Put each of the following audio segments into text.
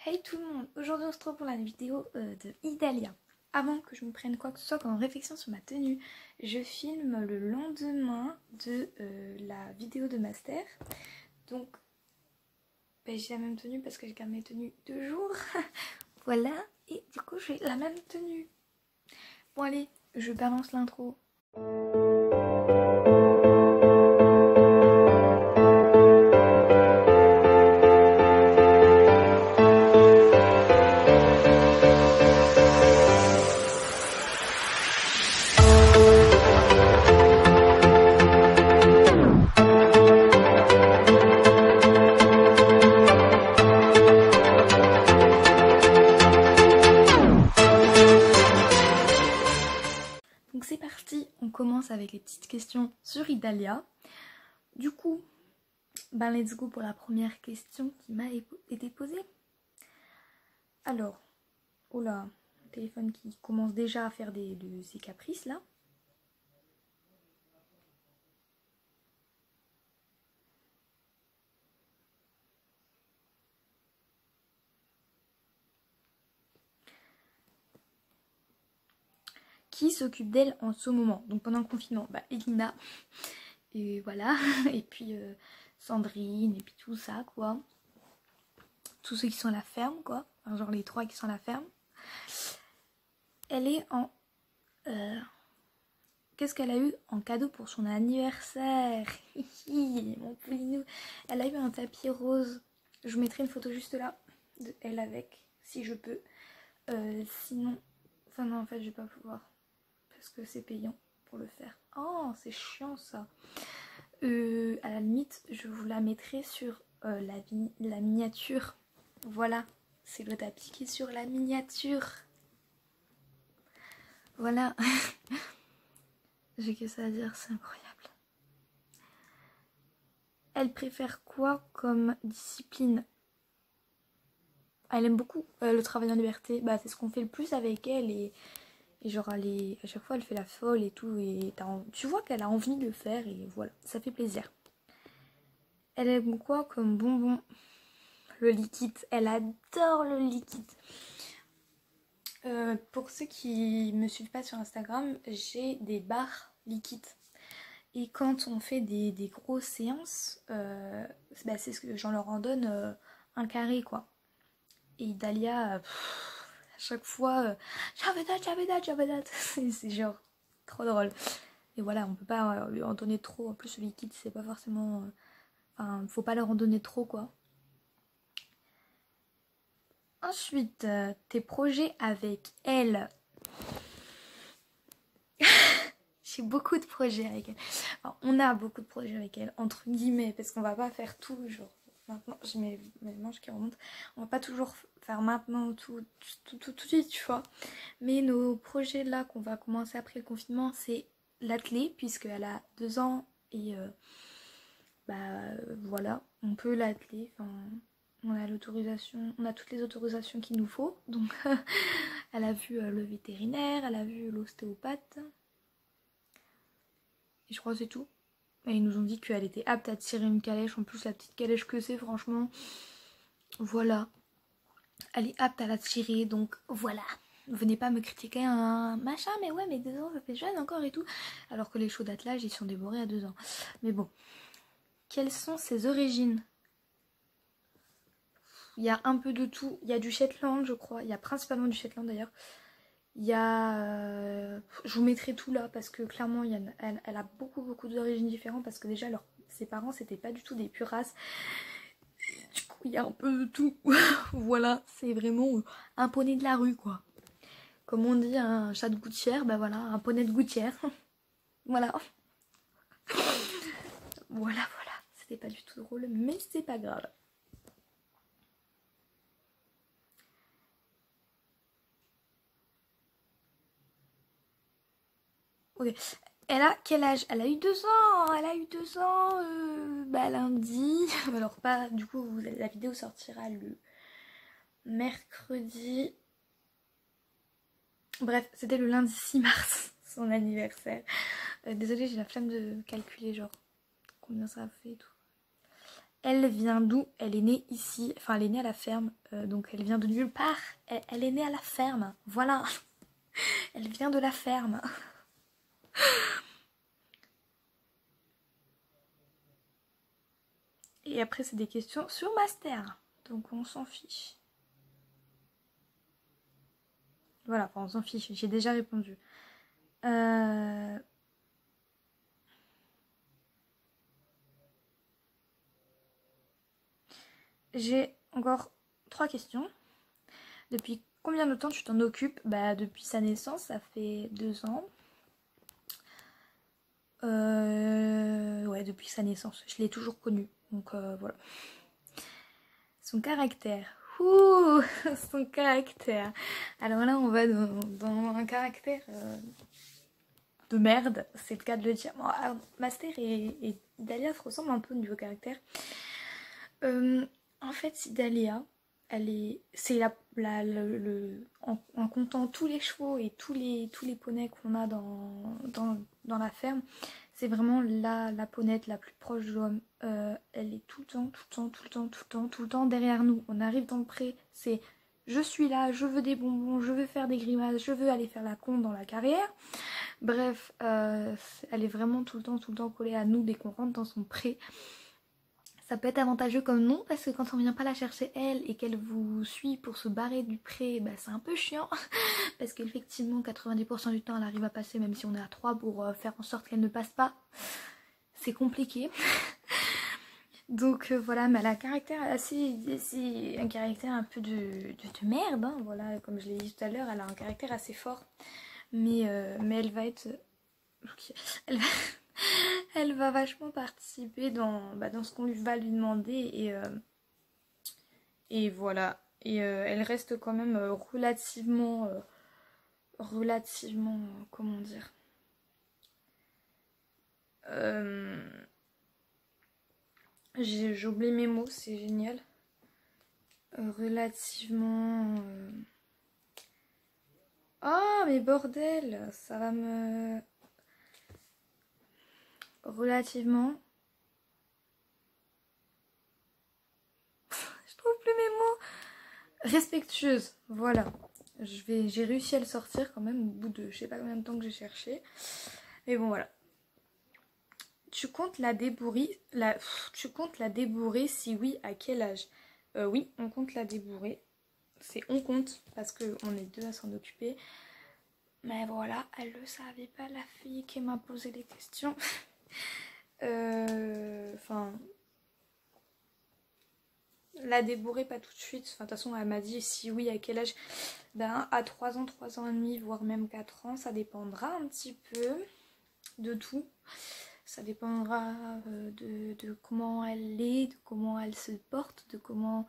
Hey tout le monde, aujourd'hui on se retrouve pour la vidéo de Idalia. Avant que je me prenne quoi que ce soit comme réflexion sur ma tenue, je filme le lendemain de la vidéo de master. Donc j'ai la même tenue parce que j'ai gardé mes tenues 2 jours. Voilà, et du coup j'ai la même tenue. Bon allez, je balance l'intro. Donc c'est parti, on commence avec les petites questions sur Idalia. Du coup, let's go pour la première question qui m'a été posée. Alors, oh là, le téléphone qui commence déjà à faire de ses caprices là. Qui s'occupe d'elle en ce moment? Donc pendant le confinement, Elina, et voilà, et puis Sandrine, et puis tout ça quoi. Tous ceux qui sont à la ferme quoi, enfin, genre les 3 qui sont à la ferme. Elle est en... Qu'est-ce qu'elle a eu en cadeau pour son anniversaire? Mon poulinou. Elle a eu un tapis rose. Je vous mettrai une photo juste là de elle avec, si je peux. Sinon... Enfin non, en fait je vais pas pouvoir. Parce que c'est payant pour le faire. Oh, c'est chiant ça. À la limite, je vous la mettrai sur la miniature. Voilà, c'est le tapis qui est sur la miniature. Voilà. J'ai que ça à dire, c'est incroyable. Elle préfère quoi comme discipline? Elle aime beaucoup le travail en liberté. C'est ce qu'on fait le plus avec elle et genre à chaque fois elle fait la folle et tout et tu vois qu'elle a envie de le faire et voilà, ça fait plaisir. Elle aime quoi comme bonbon? Le liquide, elle adore le liquide. Pour ceux qui me suivent pas sur Instagram, j'ai des barres liquides. Et quand on fait des grosses séances, c'est ce que j'en leur en donne un carré quoi. Et Dalia, à chaque fois, j'avais c'est genre trop drôle. Et voilà, on peut pas lui en donner trop. En plus, le liquide, c'est pas forcément. Enfin, faut pas leur en donner trop quoi. Ensuite, tes projets avec elle. J'ai beaucoup de projets avec elle. Enfin, on a beaucoup de projets avec elle, entre guillemets, parce qu'on va pas faire tout, genre, maintenant, j'ai mes manches qui remontent, on va pas toujours faire maintenant tout de suite, tu vois. Mais nos projets là qu'on va commencer après le confinement, c'est l'athlé, puisqu'elle a 2 ans et voilà, on peut l'atteler, enfin... On a l'autorisation, on a toutes les autorisations qu'il nous faut. Donc elle a vu le vétérinaire, elle a vu l'ostéopathe. Et je crois que c'est tout. Et ils nous ont dit qu'elle était apte à tirer une calèche. En plus la petite calèche que c'est, franchement. Voilà. Elle est apte à la tirer, donc voilà. Venez pas me critiquer un machin, mais ouais, mais 2 ans ça fait jeune encore et tout. Alors que les chevaux d'attelage ils sont dévorés à 2 ans. Mais bon. Quelles sont ses origines? Il y a un peu de tout. Il y a du Shetland, je crois. Il y a principalement du Shetland d'ailleurs. Il y a... je vous mettrai tout là parce que clairement elle a beaucoup d'origines différentes. Parce que déjà ses parents c'était pas du tout des pures races. Du coup il y a un peu de tout. Voilà, c'est vraiment un poney de la rue quoi. Comme on dit un chat de gouttière, voilà, un poney de gouttière. Voilà. Voilà. C'était pas du tout drôle mais c'est pas grave. Ok. Elle a quel âge? Elle a eu 2 ans. Elle a eu 2 ans lundi. Alors pas, du coup la vidéo sortira le mercredi. Bref, c'était le lundi 6 mars, son anniversaire. Désolée, j'ai la flemme de calculer genre combien ça a fait et tout. Elle vient d'où? Elle est née ici, enfin elle est née à la ferme, donc elle vient de nulle part. Elle est née à la ferme, voilà. Elle vient de la ferme. Et après c'est des questions sur master, donc on s'en fiche. Voilà, enfin on s'en fiche, j'ai déjà répondu. J'ai encore 3 questions. Depuis combien de temps tu t'en occupes? Bah depuis sa naissance, ça fait 2 ans. Ouais, depuis sa naissance. Je l'ai toujours connu. Donc voilà. Son caractère. Ouh, son caractère. Alors là, on va dans un caractère de merde. C'est le cas de le dire. Bon, alors, Master et Idalia se ressemblent un peu au niveau caractère. En fait, Idalia, c'est en comptant tous les chevaux et tous les poneys qu'on a dans la ferme, c'est vraiment la ponette la plus proche de l'homme. Elle est tout le temps derrière nous. On arrive dans le pré, c'est je suis là, je veux des bonbons, je veux faire des grimaces, je veux aller faire la con dans la carrière. Bref, elle est vraiment tout le temps collée à nous dès qu'on rentre dans son pré. Ça peut être avantageux comme non, parce que quand on vient pas la chercher elle et qu'elle vous suit pour se barrer du pré, bah c'est un peu chiant. Parce qu'effectivement 90% du temps elle arrive à passer même si on est à 3 pour faire en sorte qu'elle ne passe pas. C'est compliqué. Donc voilà, mais elle a un caractère assez un caractère un peu de merde, hein, voilà, comme je l'ai dit tout à l'heure, elle a un caractère assez fort. Mais elle va être... Okay. Elle va vachement participer dans ce qu'on va lui demander et voilà. Et elle reste quand même relativement, comment dire, j'ai oublié mes mots, c'est génial. Relativement... Oh mais bordel, ça va me... Relativement... Je trouve plus mes mots. Respectueuse, voilà. J'ai réussi à le sortir quand même au bout de je sais pas combien de temps que j'ai cherché. Mais bon voilà. Tu comptes la débourrer si oui, à quel âge? Oui, on compte la débourrer. C'est on compte parce qu'on est deux à s'en occuper. Mais voilà, elle le savait pas la fille qui m'a posé les questions. Enfin... La débourrer pas tout de suite, enfin de toute façon elle m'a dit si oui à quel âge, ben à 3 ans, 3 ans et demi, voire même 4 ans, ça dépendra un petit peu de tout. Ça dépendra de comment elle est, de comment elle se porte, de comment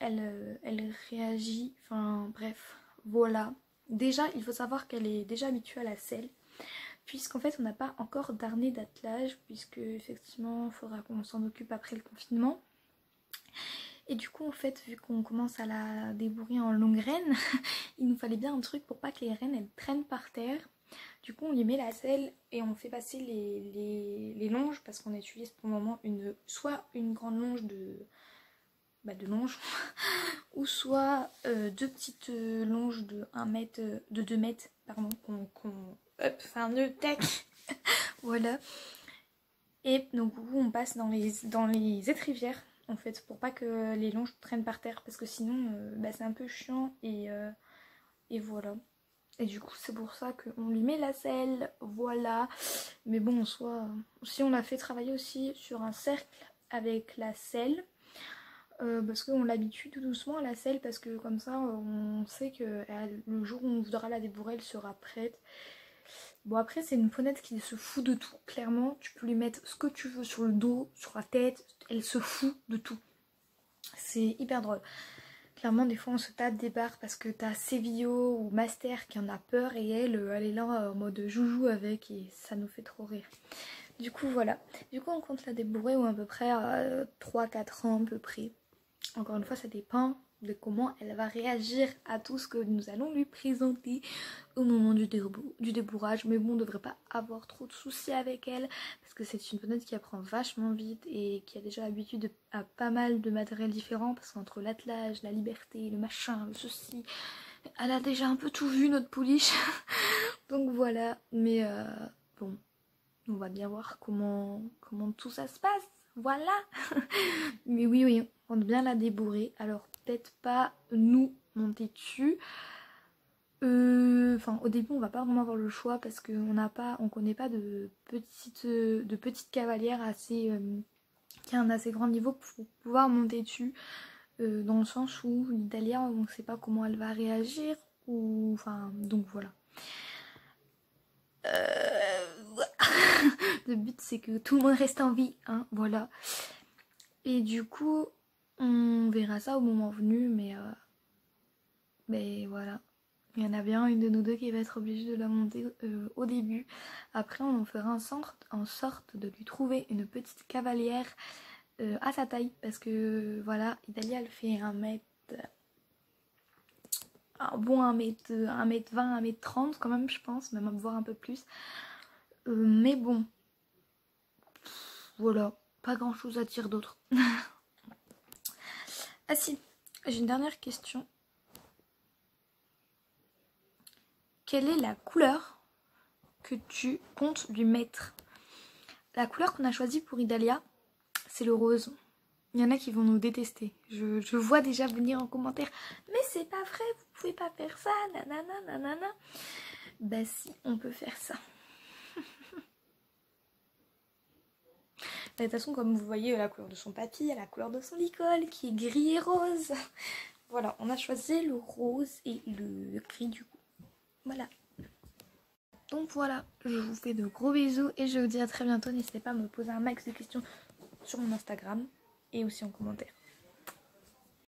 elle réagit, enfin bref, voilà. Déjà il faut savoir qu'elle est déjà habituée à la selle, puisqu'en fait on n'a pas encore d'harnais d'attelage, puisque effectivement il faudra qu'on s'en occupe après le confinement. Et du coup en fait vu qu'on commence à la débourrer en longue renne, il nous fallait bien un truc pour pas que les rennes elles traînent par terre. Du coup on lui met la selle et on fait passer les longes parce qu'on utilise pour le moment soit une grande longe de longe ou soit deux petites longes de 1 mètre, de 2 mètres pardon, enfin de tac. Voilà. Et donc du coup on passe dans les étrivières en fait pour pas que les longes traînent par terre parce que sinon c'est un peu chiant et voilà. Et du coup c'est pour ça qu'on lui met la selle, voilà. Mais bon en soi, si on l'a fait travailler aussi sur un cercle avec la selle, parce qu'on l'habitue tout doucement à la selle parce que comme ça on sait que le jour où on voudra la débourrer elle sera prête. Bon après c'est une ponette qui se fout de tout, clairement tu peux lui mettre ce que tu veux sur le dos, sur la tête, elle se fout de tout. C'est hyper drôle. Clairement des fois on se tape des barres parce que t'as Sévillo ou Master qui en a peur et elle est là en mode joujou avec et ça nous fait trop rire. Du coup voilà, du coup on compte la débourrer ou à peu près à 3-4 ans à peu près. Encore une fois ça dépend de comment elle va réagir à tout ce que nous allons lui présenter au moment du débourrage. Mais bon, on ne devrait pas avoir trop de soucis avec elle parce que c'est une ponette qui apprend vachement vite et qui a déjà l'habitude à pas mal de matériel différent, parce qu'entre l'attelage, la liberté, le machin, le ceci, elle a déjà un peu tout vu, notre pouliche. Donc voilà, mais bon, on va bien voir comment tout ça se passe. Voilà. Mais oui, on compte bien la débourrer. Alors peut-être pas nous monter dessus. Enfin, au début, on va pas vraiment avoir le choix parce on connaît pas de petites cavalières assez qui a un assez grand niveau pour pouvoir monter dessus. Dans le sens où l'Italia, on ne sait pas comment elle va réagir. Ou enfin, donc voilà. Le but c'est que tout le monde reste en vie, hein, voilà. Et du coup, on verra ça au moment venu, mais voilà. Il y en a bien une de nous deux qui va être obligée de la monter au début. Après, on fera en sorte de lui trouver une petite cavalière à sa taille. Parce que voilà, Italia elle fait 1 mètre... un bon 1m20, 1m30 quand même, je pense, même voire un peu plus. Mais bon, voilà, pas grand chose à dire d'autre. Ah si, j'ai une dernière question. Quelle est la couleur que tu comptes lui mettre? La couleur qu'on a choisie pour Idalia, c'est le rose. Il y en a qui vont nous détester. Je vois déjà venir en commentaire. Mais c'est pas vrai, vous pouvez pas faire ça, nanana, nanana. Bah si, on peut faire ça. De toute façon, comme vous voyez, la couleur de son papy, la couleur de son licol, qui est gris et rose. Voilà, on a choisi le rose et le gris du coup. Voilà. Donc voilà, je vous fais de gros bisous et je vous dis à très bientôt. N'hésitez pas à me poser un max de questions sur mon Instagram et aussi en commentaire.